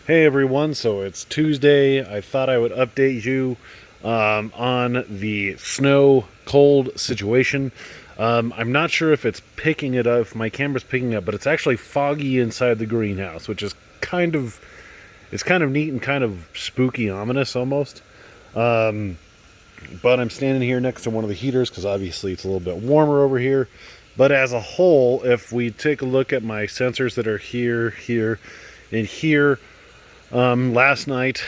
Hey everyone, so it's Tuesday. I thought I would update you on the snow cold situation. I'm not sure if it's picking it up, if my camera's picking it up, but it's actually foggy inside the greenhouse, which is it's kind of neat and kind of spooky, ominous almost. Um, but I'm standing here next to one of the heaters because obviously it's a little bit warmer over here. But as a whole, if we take a look at my sensors that are here, and here, last night,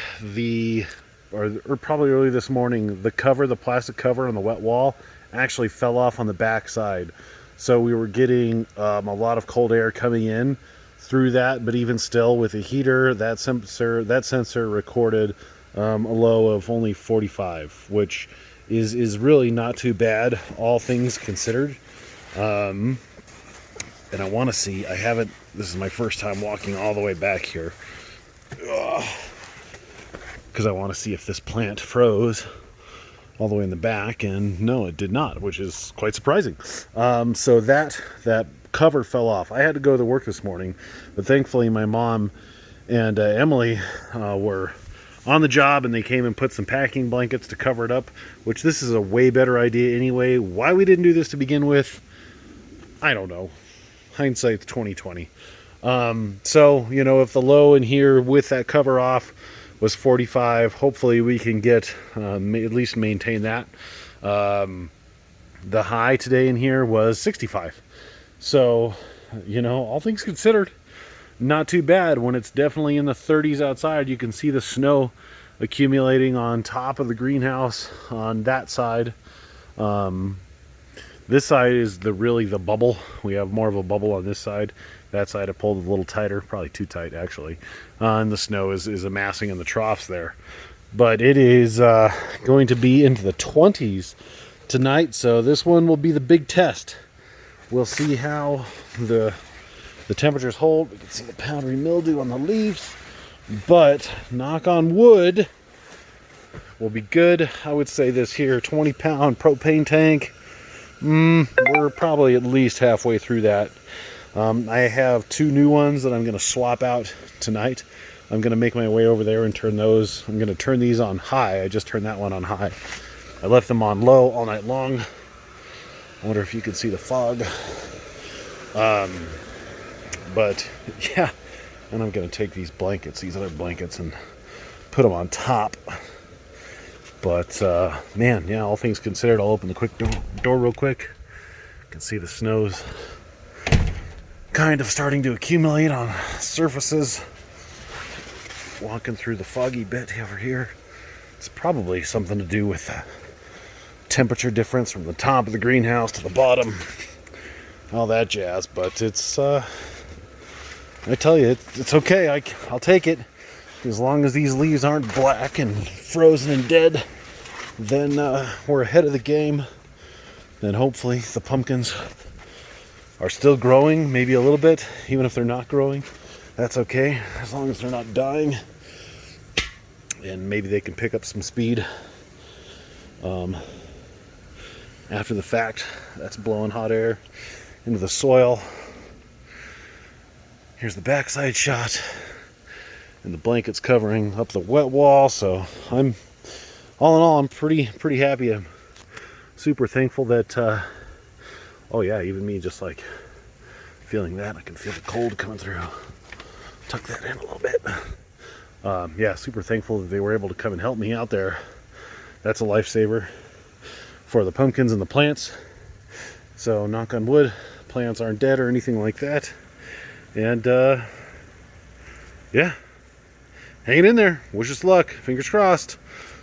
or probably early this morning, the plastic cover on the wet wall actually fell off on the back side. So we were getting a lot of cold air coming in through that, but even still with the heater, that sensor recorded a low of only 45, which is really not too bad, all things considered. And I want to see, this is my first time walking all the way back here, because I want to see if this plant froze all the way in the back, and no, it did not, which is quite surprising. So that cover fell off. I had to go to work this morning, but thankfully my mom and Emily were on the job, and they came and put some packing blankets to cover it up, which this is a way better idea anyway. Why we didn't do this to begin with, I don't know. Hindsight's 2020. So, if the low in here with that cover off was 45, hopefully we can get at least maintain that. The high today in here was 65. So, all things considered, not too bad. When it's definitely in the 30s outside, you can see the snow accumulating on top of the greenhouse on that side. This side is really the bubble. We have more of a bubble on this side. That side I pulled a little tighter, probably too tight actually. And the snow is amassing in the troughs there. But it is going to be into the 20s tonight, so this one will be the big test. We'll see how the temperatures hold. We can see the powdery mildew on the leaves, but knock on wood, will be good. I would say this here 20-pound propane tank, we're probably at least halfway through that. I have two new ones that I'm going to swap out tonight. I'm going to make my way over there and turn those. I'm going to turn these on high. I just turned that one on high. I left them on low all night long. I wonder if you can see the fog. But yeah, and I'm going to take these other blankets, and put them on top. But man, yeah, all things considered, I'll open the quick door real quick. You can see the snow's kind of starting to accumulate on surfaces. Walking through the foggy bit over here. It's probably something to do with the temperature difference from the top of the greenhouse to the bottom. All that jazz, but it's I tell you, it's okay. I'll take it. As long as these leaves aren't black and frozen and dead, then we're ahead of the game. Then hopefully the pumpkins are still growing, maybe a little bit, even if they're not growing. That's okay, as long as they're not dying. And maybe they can pick up some speed after the fact. That's blowing hot air into the soil. Here's the backside shot, and the blanket's covering up the wet wall. So all in all, I'm pretty happy. I'm super thankful that oh yeah, even me just like feeling that, I can feel the cold coming through. Tuck that in a little bit. Yeah, super thankful that they were able to come and help me out there. That's a lifesaver for the pumpkins and the plants. So knock on wood, plants aren't dead or anything like that. And yeah, hanging in there. Wish us luck. Fingers crossed.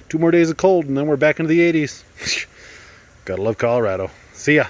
2 more days of cold, and then we're back into the 80s. Gotta love Colorado. See ya.